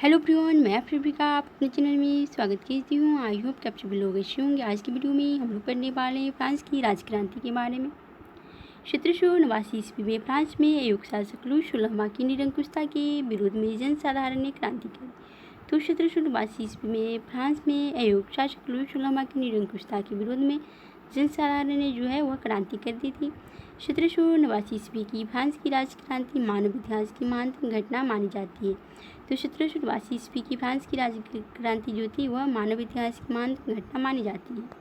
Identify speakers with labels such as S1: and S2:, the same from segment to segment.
S1: Hello everyone, मैं प्रियंका आप अपने चैनल में स्वागत करती हूँ। आई होप कि आप सभी लोग अच्छे होंगे। आज की वीडियो में हम लोग पढ़ने वाले हैं फ्रांस की राजक्रांति के बारे में। 1789 ईस्वी में फ्रांस में अयोग्य शासक लुई 16वां की निरंकुशता के विरोध में जनसाधारण ने क्रांति की। तो 1789 ईस्वी में फ्रांस में अयोग्य शासक लुई 16वां की निरंकुशता के विरोध में जनसाधारण ने जो है वह क्रांति कर दी थी। 1789 ईस्वी की फ्रांस की राजक्रांति मानव इतिहास की महानतम घटना मानी जाती है। तो 1789 ईस्वी की फ्रांस की राजक्रांति जो थी वह मानव इतिहास की महानतम घटना मानी जाती है।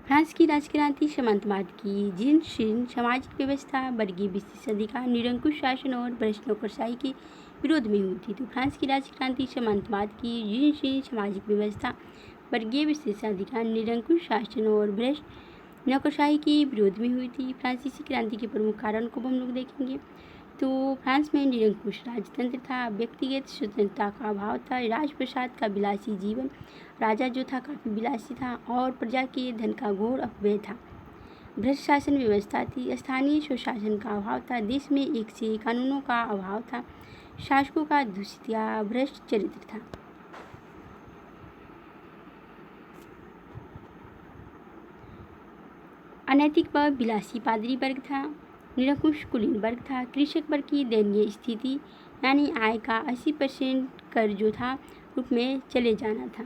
S1: फ्रांस की राजक्रांति सामंतवाद की जीर्ण सामाजिक व्यवस्था, वर्गीय विशेष अधिकार, निरंकुश शासन और भ्रष्ट नौकरशाही के विरोध में हुई थी। तो फ्रांस की राजक्रांति सामंतवाद की जीर्ण सामाजिक व्यवस्था, वर्गीय विशेषाधिकार, निरंकुश शासन और भ्रष्ट नौकरशाही के विरोध में हुई थी। फ्रांसीसी क्रांति के प्रमुख कारण को हम लोग देखेंगे। तो फ्रांस में निरंकुश राजतंत्र था, व्यक्तिगत स्वतंत्रता का अभाव था, राजप्रसाद का विलासी जीवन, राजा जो था काफ़ी विलासी था और प्रजा के धन का घोर अपव्यय था। भ्रष्ट शासन व्यवस्था थी, स्थानीय स्वशासन का अभाव था, देश में एक से कानूनों का अभाव था, शासकों का दूषित या भ्रष्ट चरित्र था। अनैतिक व विलासी पादरी वर्ग था, निरंकुश कुलीन वर्ग था, कृषक वर्ग की दयनीय स्थिति यानी आय का 80% कर जो था रूप में चले जाना था।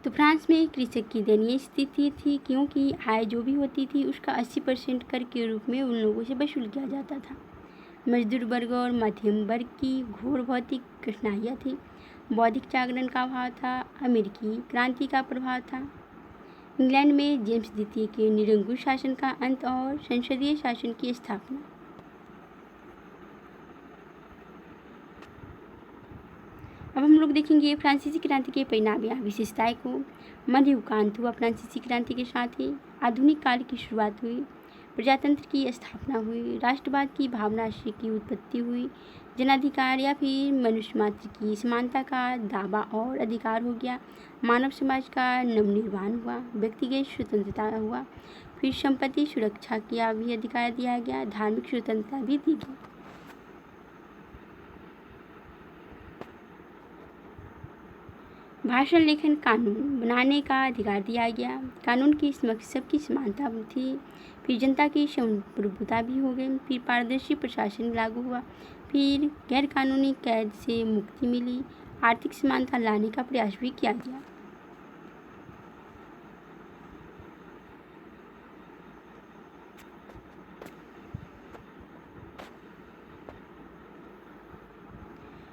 S1: तो फ्रांस में कृषक की दयनीय स्थिति थी क्योंकि आय जो भी होती थी उसका 80% कर के रूप में उन लोगों से वसूल किया जाता था। मजदूर वर्ग और मध्यम वर्ग की घोर भौतिक कठिनाइयाँ थी, बौद्धिक जागरण का अभाव था, अमेरिकी क्रांति का प्रभाव था, इंग्लैंड में जेम्स द्वितीय के निरंकुश शासन का अंत और संसदीय शासन की स्थापना। अब हम लोग देखेंगे फ्रांसीसी क्रांति के परिणाम या विशेषताएं को। मध्य युग का अंत हुआ फ्रांसीसी क्रांति के साथ ही, आधुनिक काल की शुरुआत हुई, प्रजातंत्र की स्थापना हुई, राष्ट्रवाद की भावना की उत्पत्ति हुई, जनाधिकार या फिर मनुष्य मात्र की समानता का दावा और अधिकार हो गया, मानव समाज का नवनिर्माण हुआ, व्यक्तिगत स्वतंत्रता हुआ, फिर संपत्ति सुरक्षा का भी अधिकार दिया गया, धार्मिक स्वतंत्रता भी दी गई। भाषण लेखन कानून बनाने का अधिकार दिया गया, कानून की समक्ष सबकी समानता थी, फिर जनता की संप्रभुता भी हो गई, फिर पारदर्शी प्रशासन लागू हुआ, फिर गैर कानूनी कैद से मुक्ति मिली, आर्थिक समानता लाने का प्रयास भी किया गया।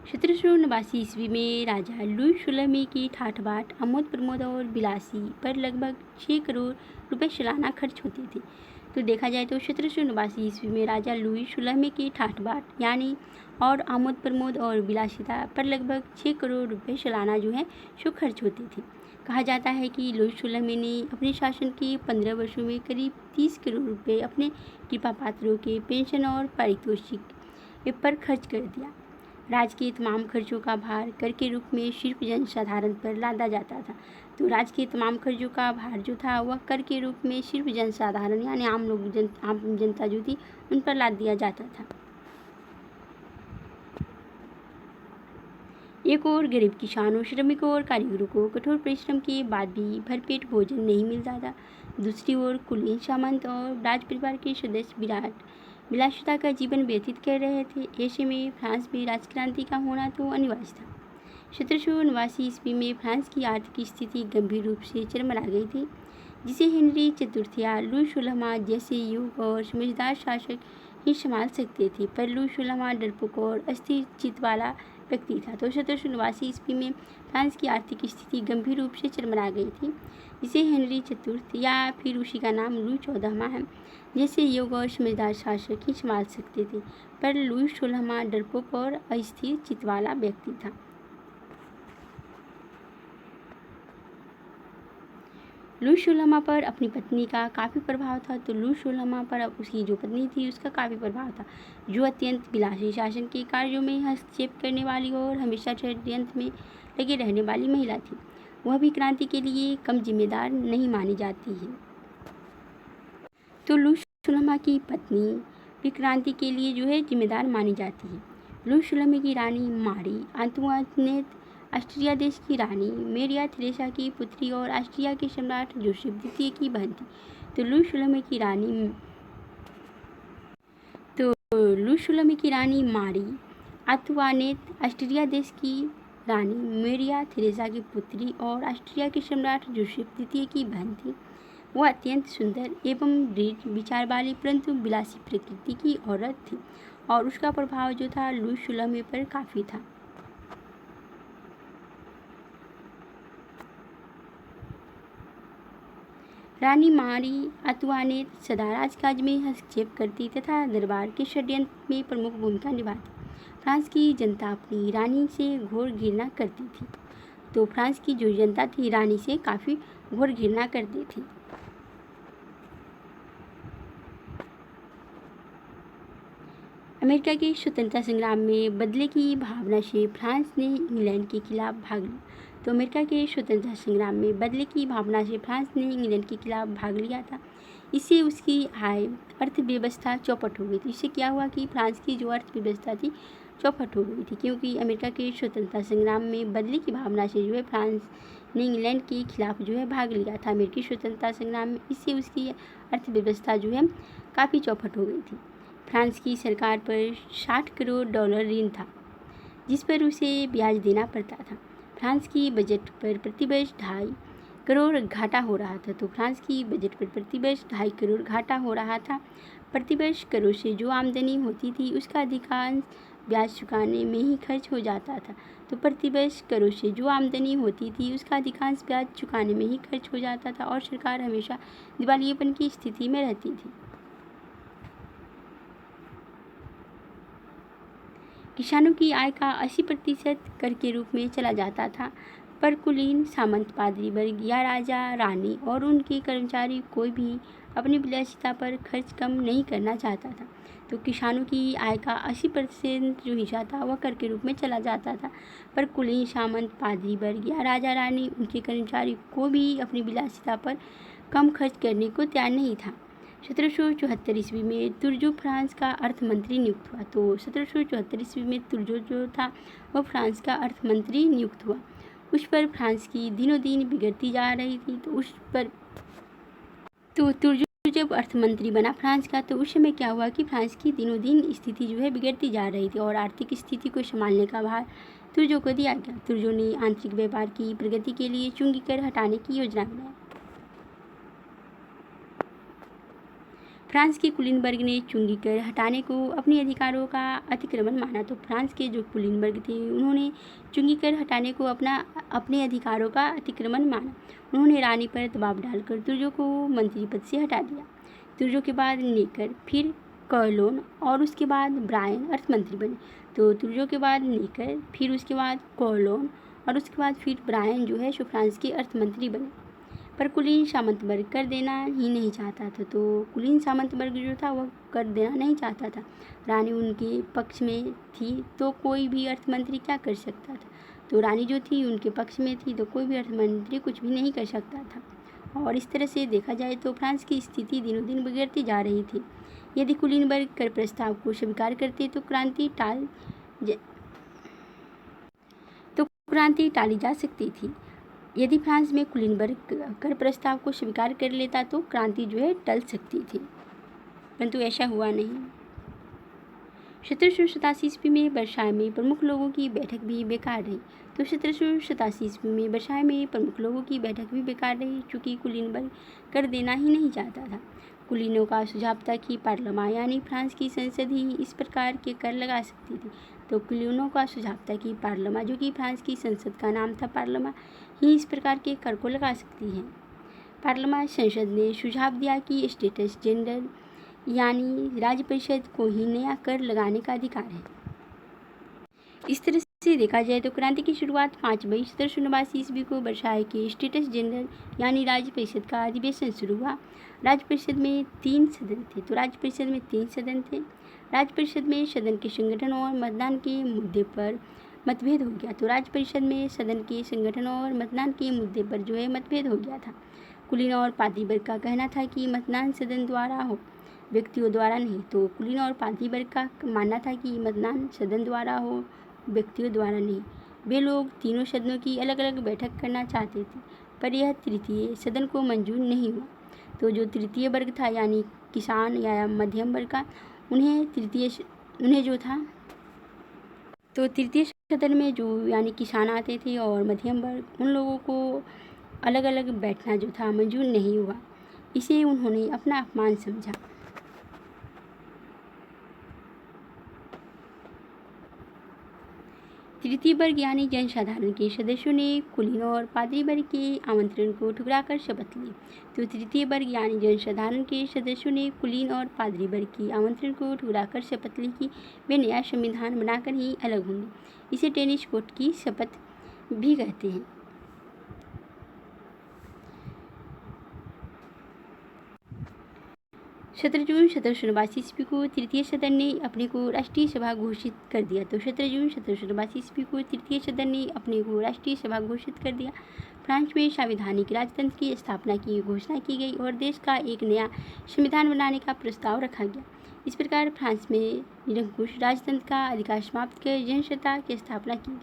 S1: सत्रह सौ नवासी ईस्वी में राजा लुई 16वें की ठाठ बाट, आमोद प्रमोद और विलासी पर लगभग 6 करोड़ रुपए सालाना खर्च होते थे। तो देखा जाए तो 1789 ईस्वी में राजा लुई 16वें की ठाठ बाट यानी और आमोद प्रमोद और विलासिता पर लगभग 6 करोड़ रुपए सालाना जो है सो खर्च होते थे। कहा जाता है कि लुई 16वें ने अपने शासन के 15 वर्षों में करीब 30 करोड़ रुपए अपने कृपा पात्रों के पेंशन और पारितोषिक पर खर्च कर दिया। राज्य के तमाम खर्चों का भार कर के रूप में सिर्फ जनसाधारण पर लादा जाता था। तो राज्य के तमाम खर्चों का भार जो था वह कर के रूप में सिर्फ जनसाधारण यानी आम जनता जो थी उन पर लाद दिया जाता था। एक और गरीब किसानों, श्रमिकों और कारीगरों को कठोर परिश्रम के बाद भी भरपेट भोजन नहीं मिलता था। दूसरी ओर कुलीन, सामंत और राज परिवार के सदस्य विलासिता का जीवन व्यतीत कर रहे थे। ऐसे में फ्रांस में राजक्रांति का होना तो अनिवार्य था। 1789 ईस्वी में फ्रांस की आर्थिक स्थिति गंभीर रूप से चरमरा गई थी, जिसे हेनरी चतुर्थ या लुई 16वां जैसे युग और समझदार शासक ही संभाल सकते थे, पर लुई 16वां डरपोक और अस्थिर चित्त वाला व्यक्ति था। तो 1789 ईस्वी में फ्रांस की आर्थिक स्थिति गंभीर रूप से चरमरा गई थी, जिसे हेनरी चतुर्थ या फिर उसी का नाम लुई 14वां है जैसे योग्य और समझदार शासक ही संभाल सकते थे, पर लुई 16वां डरपोक और अस्थिर चित्त वाला व्यक्ति था। लुई 16वां पर अपनी पत्नी का काफ़ी प्रभाव था। तो लुई 16वां पर उसकी जो पत्नी थी उसका काफ़ी प्रभाव था, जो अत्यंत विलासी शासन के कार्यों में हस्तक्षेप करने वाली और हमेशा षड्यंत्र में लगे रहने वाली महिला थी। वह भी क्रांति के लिए कम जिम्मेदार नहीं मानी जाती है। तो लू सुलमा की पत्नी भी क्रांति के लिए जो है जिम्मेदार मानी जाती है। लू सुलमे की रानी मारी अंतुआनेत ऑस्ट्रिया देश की रानी मेरिया थेरेसा की पुत्री और ऑस्ट्रिया के सम्राट जोसेफ द्वितीय की बहन थी। तो लू सुलमे की रानी मारी अंतुआनेत ऑस्ट्रिया देश की रानी मेरिया थेरेसा की पुत्री और ऑस्ट्रिया के सम्राट जोसेफ द्वितीय की बहन थी। वह अत्यंत सुंदर एवं दृढ़ विचार वाली परंतु विलासी प्रकृति की औरत थी और उसका प्रभाव जो था लू सुलमे पर काफ़ी था। रानी मारी अंतुआनेत सदा राजकाज में हस्तक्षेप करती तथा दरबार के षड्यंत्र में प्रमुख भूमिका निभाती। फ्रांस की जनता अपनी रानी से घोर घृणा करती थी। तो फ्रांस की जो जनता थी रानी से काफ़ी घोर घृणा करती थी। अमेरिका के स्वतंत्रता संग्राम में बदले की भावना से फ्रांस ने इंग्लैंड के खिलाफ भाग लिया। तो अमेरिका के स्वतंत्रता संग्राम में बदले की भावना से फ्रांस ने इंग्लैंड के खिलाफ भाग लिया था। इससे उसकी अर्थव्यवस्था चौपट हो गई थी। इससे क्या हुआ कि फ्रांस की जो अर्थव्यवस्था थी चौपट हो गई थी, क्योंकि अमेरिका के स्वतंत्रता संग्राम में बदले की भावना से जो है फ्रांस ने इंग्लैंड के खिलाफ जो है भाग लिया था अमेरिकी स्वतंत्रता संग्राम में। इससे उसकी अर्थव्यवस्था जो है काफ़ी चौपट हो गई थी। फ्रांस की सरकार पर $60 करोड़ ऋण था, जिस पर उसे ब्याज देना पड़ता था। फ्रांस की बजट पर प्रतिवर्ष 2.5 करोड़ घाटा हो रहा था। तो फ्रांस की बजट पर प्रतिवर्ष 2.5 करोड़ घाटा हो रहा था। प्रतिवर्ष करों से जो आमदनी होती थी उसका अधिकांश ब्याज चुकाने में ही खर्च हो जाता था। तो प्रतिवर्ष करों से जो आमदनी होती थी उसका अधिकांश ब्याज चुकाने में ही खर्च हो जाता था और सरकार हमेशा दिवालियेपन की स्थिति में रहती थी। किसानों की आय का 80% कर के रूप में चला जाता था, पर कुलीन, सामंत, पादरी वर्ग या राजा, रानी और उनके कर्मचारी कोई भी अपनी विलासिता पर खर्च कम नहीं करना चाहता था। तो किसानों की आय का 80% जो हिस्सा था वह कर के रूप में चला जाता था, पर कुलीन, सामंत, पादरी वर्ग या राजा, रानी, उनके कर्मचारी को भी अपनी विलासिता पर कम खर्च करने को तैयार नहीं था। 1774 ईस्वी में तुर्जो फ्रांस का अर्थमंत्री नियुक्त हुआ। तो 1774 ईस्वी में तुर्जो जो था वह फ्रांस का अर्थमंत्री नियुक्त हुआ। उस पर फ्रांस की दिनों दिन बिगड़ती जा रही थी। तो तुर्जो जब अर्थमंत्री बना फ्रांस का, तो उस समय क्या हुआ कि फ्रांस की दिनों दिन स्थिति जो है बिगड़ती जा रही थी और आर्थिक स्थिति को संभालने का भार तुर्जो को दिया गया। तुर्जो ने आंतरिक व्यापार की प्रगति के लिए चुंगी कर हटाने की योजना बनाई। फ्रांस के कुलीन वर्ग ने चुंगी कर हटाने को अपने अधिकारों का अतिक्रमण माना। तो फ्रांस के जो कुलीन वर्ग थे उन्होंने चुंगी कर हटाने को अपने अधिकारों का अतिक्रमण माना। उन्होंने रानी पर दबाव डालकर तुर्जो को मंत्री पद से हटा दिया। तुर्जो के बाद नेकर, फिर कॉलोन और उसके बाद ब्रायन अर्थमंत्री बने। तो तुर्जो के बाद नेकर, फिर उसके बाद कॉलोन और उसके बाद फिर ब्रायन जो है सो फ्रांस के अर्थमंत्री बने। पर कुलीन सामंत वर्ग कर देना ही नहीं चाहता था। तो कुलीन सामंत वर्ग जो था वह कर देना नहीं चाहता था। रानी उनके पक्ष में थी तो कोई भी अर्थमंत्री क्या कर सकता था। तो रानी जो थी उनके पक्ष में थी तो कोई भी अर्थमंत्री कुछ भी नहीं कर सकता था। और इस तरह से देखा जाए तो फ्रांस की स्थिति दिनों दिन बिगड़ती जा रही थी। यदि कुलीन वर्ग कर प्रस्ताव को स्वीकार करते तो क्रांति टाली जा सकती थी। यदि फ्रांस में कुलीन वर्ग कर प्रस्ताव को स्वीकार कर लेता तो क्रांति जो है टल सकती थी, परंतु ऐसा हुआ नहीं। 1787 ईस्वी में वर्साय में प्रमुख लोगों की बैठक भी बेकार रही। तो 1787 ईस्वी में वर्साय में प्रमुख लोगों की बैठक भी बेकार रही, चूँकि कुलीन वर्ग कर देना ही नहीं चाहता था। कुलीनों का सुझाव था कि पार्लियामा यानी फ्रांस की संसद ही इस प्रकार के कर लगा सकती थी। तो कुलीनों का सुझाव था कि पार्लियामा, जो कि फ्रांस की संसद का नाम था, पार्लियामा ही इस प्रकार के कर को लगा सकती है। पार्लियामा संसद ने सुझाव दिया कि स्टेट्स जनरल यानी राज्य परिषद को ही नया कर लगाने का अधिकार है। इस तरह से देखा जाए तो क्रांति की शुरुआत 5 मई 1789 ईस्वी को वर्साय के स्टेट्स जनरल यानी राज्य परिषद का अधिवेशन शुरू हुआ। राज्य परिषद में 3 सदन थे। तो राज्य परिषद में 3 सदन थे। राज्य परिषद में सदन के संगठन और मतदान के मुद्दे पर मतभेद हो गया। तो राज्य परिषद में सदन के संगठन और मतदान के मुद्दे पर जो है मतभेद हो गया था। कुलीन और पादरी वर्ग का कहना था कि मतदान सदन द्वारा हो, व्यक्तियों द्वारा नहीं। तो कुलीन और पादरी वर्ग का मानना था कि मतदान सदन द्वारा हो, व्यक्तियों द्वारा नहीं। वे लोग तीनों सदनों की अलग अलग बैठक करना चाहते थे, पर यह तृतीय सदन को मंजूर नहीं हुआ। तो जो तृतीय वर्ग था यानी किसान या मध्यम वर्ग का, उन्हें जो था तो तृतीय सदन में जो यानी किसान आते थे और मध्यम वर्ग, उन लोगों को अलग अलग बैठना जो था मंजूर नहीं हुआ। इसे उन्होंने अपना अपमान समझा। तृतीय वर्ग यानी जनसाधारण के सदस्यों ने कुलीन और पादरी वर्ग के आमंत्रण को ठुकराकर शपथ ली। तो तृतीय वर्ग यानी जनसाधारण के सदस्यों ने कुलीन और पादरी वर्ग के आमंत्रण को ठुकराकर शपथ ली कि वे नया संविधान बनाकर ही अलग होंगे। इसे टेनिस कोर्ट की शपथ भी कहते हैं। 17 जून 1789 ईस्वी को तृतीय सदन ने अपने को राष्ट्रीय सभा घोषित कर दिया। तो 17 जून 1789 ईस्वी को तृतीय सदन ने अपने को राष्ट्रीय सभा घोषित कर दिया। फ्रांस में संवैधानिक राजतंत्र की स्थापना की घोषणा की गई और देश का एक नया संविधान बनाने का प्रस्ताव रखा गया। इस प्रकार फ्रांस में निरंकुश राजतंत्र का अधिकार समाप्त कर जनसत्ता की स्थापना की गई।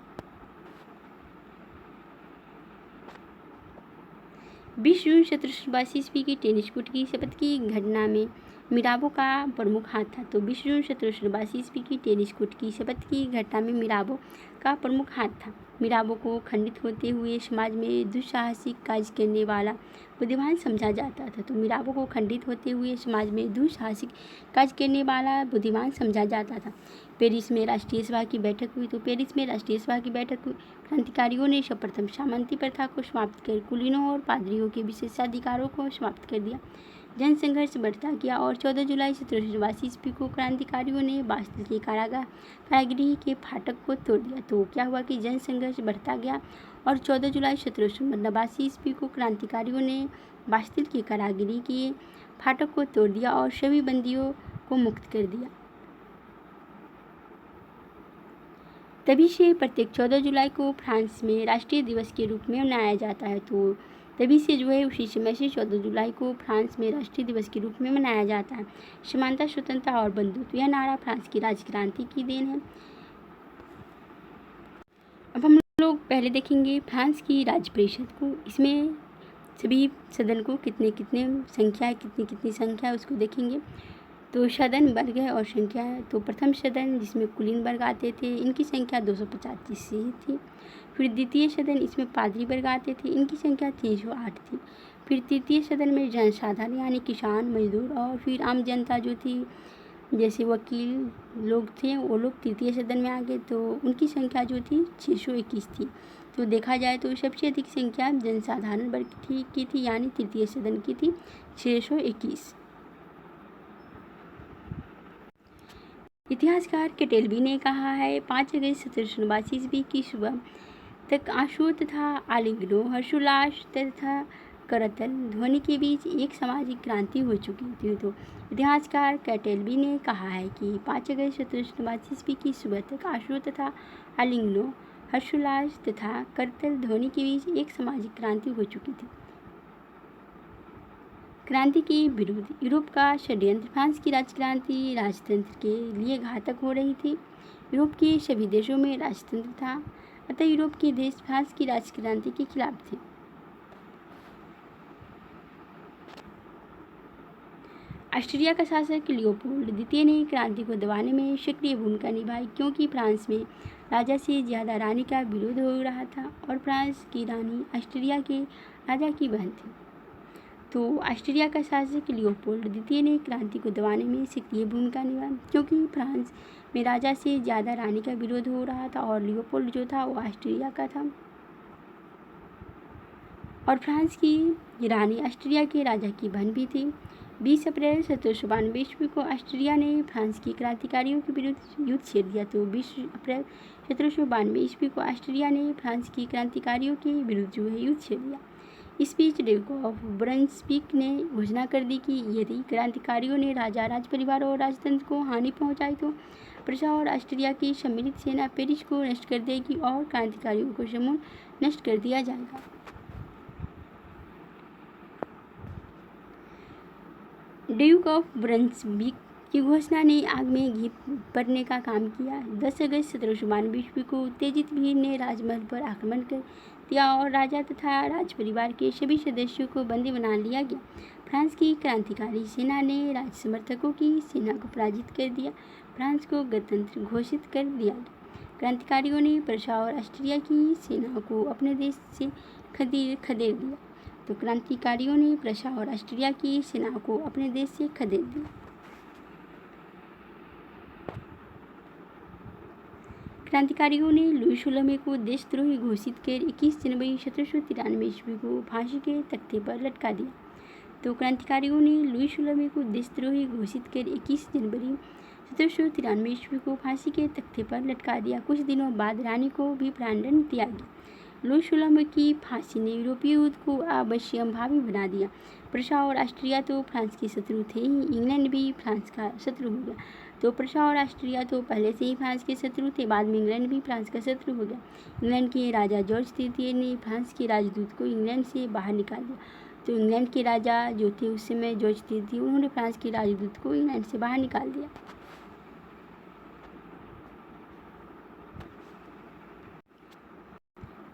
S1: 20 जून 1789 ईस्वी की टेनिस कोर्ट की शपथ की घटना में मिराबो का प्रमुख हाथ था। तो 20 जून 1789 ईस्वी की टेनिस कोर्ट की शपथ की घटना में मिराबो का प्रमुख हाथ था। मिराबो को खंडित होते हुए समाज में दुस्साहसिक कार्य करने वाला बुद्धिमान समझा जाता था। तो मिराबो को खंडित होते हुए समाज में दुस्साहसिक कार्य करने वाला बुद्धिमान समझा जाता था। पेरिस में राष्ट्रीय सभा की बैठक हुई। तो पेरिस में राष्ट्रीय सभा की बैठक हुई। क्रांतिकारियों ने सर्वप्रथम सामंती प्रथा को समाप्त कर कुलीनों और पादरियों के विशेषाधिकारों को समाप्त कर दिया। जन संघर्ष बढ़ता गया और 14 जुलाई 1789 ईस्वी को क्रांतिकारियों ने बास्तिल के कारागृह के फाटक को तोड़ दिया। तो क्या हुआ कि जन संघर्ष बढ़ता गया और 14 जुलाई 1789 ईस्वी को क्रांतिकारियों ने बास्तिल के कारागृह के फाटक को तोड़ दिया और सभी बंदियों को मुक्त कर दिया। तभी से प्रत्येक 14 जुलाई को फ्रांस में राष्ट्रीय दिवस के रूप में मनाया जाता है। तो तभी से जो है उसी समय से 14 जुलाई को फ्रांस में राष्ट्रीय दिवस के रूप में मनाया जाता है। समानता, स्वतंत्रता और बंधुत्व, यह नारा फ्रांस की राजक्रांति की देन है। अब हम लोग पहले देखेंगे फ्रांस की राज्य परिषद को। इसमें सभी सदन को कितनी कितनी संख्या उसको देखेंगे। तो सदन वर्ग है और संख्या है। तो प्रथम सदन जिसमें कुलीन वर्ग आते थे, इनकी संख्या 285 ही थी। फिर द्वितीय सदन, इसमें पादरी वर्ग आते थे, इनकी संख्या 308 थी। फिर तृतीय सदन में जनसाधारण यानी किसान, मजदूर और फिर आम जनता जो थी, जैसे वकील लोग थे, वो लोग तृतीय सदन में आ गए। तो उनकी संख्या जो थी 621 थी। तो देखा जाए तो सबसे अधिक संख्या जनसाधारण वर्ग की थी यानी तृतीय सदन की थी 621। इतिहासकार कैटेलबी ने कहा है 5 अगस्त 1789 ईस्वी की सुबह तक आंसू तथा आलिंगनों, हर्षोल्लास तथा करतल ध्वनि के बीच एक सामाजिक क्रांति हो चुकी थी। तो इतिहासकार कैटेलबी ने कहा है कि 5 अगस्त 1789 ईस्वी की सुबह तक आंसू तथा आलिंगनों, हर्षोल्लास तथा करतल ध्वनि के बीच एक सामाजिक क्रांति हो चुकी थी। क्रांति के विरुद्ध यूरोप का षड्यंत्र। फ्रांस की राजक्रांति राजतंत्र के लिए घातक हो रही थी। यूरोप के सभी देशों में राजतंत्र था, अतः यूरोप के देश फ्रांस की राजक्रांति के खिलाफ थे। ऑस्ट्रिया का शासक लियोपोल्ड द्वितीय ने क्रांति को दबाने में सक्रिय भूमिका निभाई, क्योंकि फ्रांस में राजा से ज़्यादा रानी का विरोध हो रहा था और फ्रांस की रानी ऑस्ट्रिया के राजा की बहन थी। तो ऑस्ट्रिया का शासक लियोपोल्ड द्वितीय ने क्रांति को दबाने में सक्रिय भूमिका निभाई, क्योंकि फ्रांस में राजा से ज़्यादा रानी का विरोध हो रहा था और लियोपोल्ड जो था वो ऑस्ट्रिया का था और फ्रांस की रानी ऑस्ट्रिया के राजा की बहन भी थी। 20 अप्रैल 1792 ईस्वी को ऑस्ट्रिया ने फ्रांस की क्रांतिकारियों के विरुद्ध युद्ध छेड़ दिया। तो 20 अप्रैल 1792 ईस्वी को ऑस्ट्रिया ने फ्रांस की क्रांतिकारियों के विरुद्ध जो है युद्ध छेड़ दिया। इस बीच ड्यूक ऑफ ब्रंसविक ने घोषणा कर दी कि यदि क्रांतिकारियों ने राजा, राजपरिवार और राजतंत्र को हानि पहुंचाई तो प्रजा और ऑस्ट्रिया की सम्मिलित सेना पेरिस को नष्ट कर देगी और क्रांतिकारियों को समूल नष्ट कर दिया जाएगा। ड्यूक ऑफ ब्रंसविक की घोषणा ने आग में घी भरने का काम किया। 10 अगस्त 1792 ईस्वी को उत्तेजित भीड़ ने राजमहल पर आक्रमण कर दिया और राजा तथा राज परिवार के सभी सदस्यों को बंदी बना लिया गया। फ्रांस की क्रांतिकारी सेना ने राज समर्थकों की सेना को पराजित कर दिया। फ्रांस को गणतंत्र घोषित कर दिया गया। क्रांतिकारियों ने प्रशा और ऑस्ट्रिया की सेना को अपने देश से खदेड़ दिया। तो क्रांतिकारियों ने प्रशा और ऑस्ट्रिया की सेना को अपने देश से खदेड़ दिया। क्रांतिकारियों ने लुई 16वें को देशद्रोही घोषित कर 21 जनवरी 1793 ईस्वी को फांसी के तख्ते पर लटका दिया। तो क्रांतिकारियों ने लुई 16वें को देशद्रोही घोषित कर 21 जनवरी 1793 ईस्वी को फांसी के तख्ते पर लटका दिया। कुछ दिनों बाद रानी को भी प्राणदंड दिया गया। लुई 16वें की फांसी ने यूरोपीय युद्ध को अवश्यंभावी बना दिया। प्रशा और ऑस्ट्रिया तो फ्रांस के शत्रु थे ही, इंग्लैंड भी फ्रांस का शत्रु हो गया। तो प्रशा और ऑस्ट्रिया तो पहले से ही फ्रांस के शत्रु थे, बाद में इंग्लैंड भी फ्रांस का शत्रु हो गया। इंग्लैंड के राजा जॉर्ज तृतीय ने फ्रांस के राजदूत को इंग्लैंड से बाहर निकाल दिया। तो इंग्लैंड के राजा जो थे उस समय जॉर्ज तृतीय, उन्होंने फ्रांस के राजदूत को इंग्लैंड से बाहर निकाल दिया।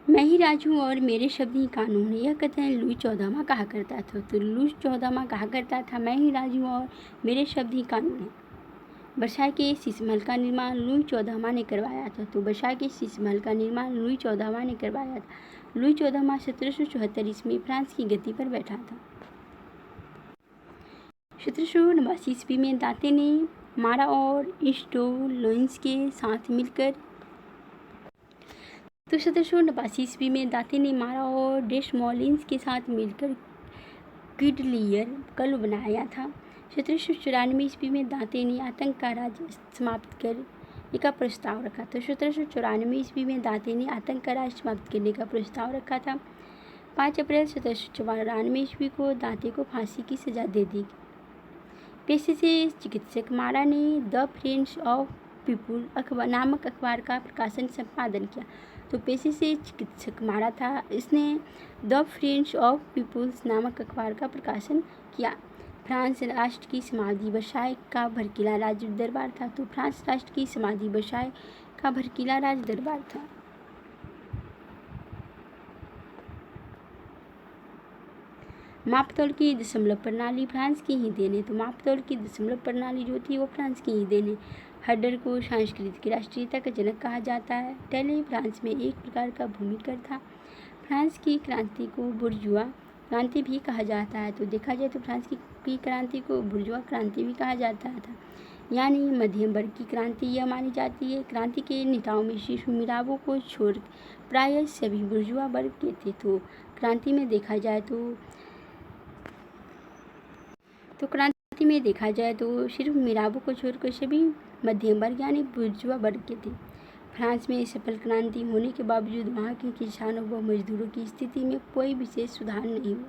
S1: मैं ही राज हूँ और मेरे शब्द ही कानून है, यह कथन लुई 14वां कहा करता था। तो लुई 14वां कहा करता था, मैं ही राज हूँ और मेरे शब्द ही कानून है। वर्साय के शीश महल का निर्माण लुई 14वां ने करवाया था। तो वर्साय के शीश महल का निर्माण लुई 14वां ने करवाया था। लुई 14वां 1774 ईस्वी में फ्रांस की गद्दी पर बैठा था। 1789 ईस्वी में दांते ने मारा और इंस्टोलोइंस के साथ मिलकर 1789 ईस्वी में दांते ने मारा और डेसमोलिन्स के साथ मिलकर क्विडलियर क्लब बनाया था। 1794 ईस्वी में दांते ने आतंक का राज समाप्त करने का प्रस्ताव रखा। तो 1794 ईस्वी में दांते ने आतंक का राज समाप्त करने का प्रस्ताव रखा था। 5 अप्रैल 1794 ईस्वी को दांते को फांसी की सजा दे दी। पेशे से चिकित्सक मारा ने द फ्रेंड्स ऑफ पीपुल नामक अखबार का प्रकाशन संपादन किया। तो पेशे से चिकित्सक मारा था, इसने द फ्रेंड्स ऑफ पीपुल्स नामक अखबार का प्रकाशन किया। फ्रांस राष्ट्र की समाधि वर्साय का भड़कीला राज दरबार था। तो फ्रांस राष्ट्र की समाधि वर्साय का भड़कीला राज दरबार था। मापतौल की दशमलव प्रणाली फ्रांस की ही देन है। तो मापतौल की दशमलव प्रणाली जो थी वो फ्रांस की ही देन है। हडर को संस्कृत की राष्ट्रीयता का जनक कहा जाता है। टैले फ्रांस में एक प्रकार का भूमिकर था। फ्रांस की क्रांति को बुर्जुआ क्रांति भी कहा जाता है। तो देखा जाए तो फ्रांस की क्रांति को बुर्जुआ क्रांति भी कहा जाता था, यानी मध्यम वर्ग की क्रांति यह मानी जाती है। क्रांति के नेताओं में सिर्फ मिराबों को छोड़ प्रायः सभी बुर्जुआ वर्ग के थे। तो क्रांति में देखा जाए तो सिर्फ मिराबों को छोड़कर सभी मध्यम वर्ग यानी बुर्जुआ वर्ग के थे। फ्रांस में सफल क्रांति होने के बावजूद वहाँ के किसानों व मजदूरों की स्थिति में कोई विशेष सुधार नहीं हुआ।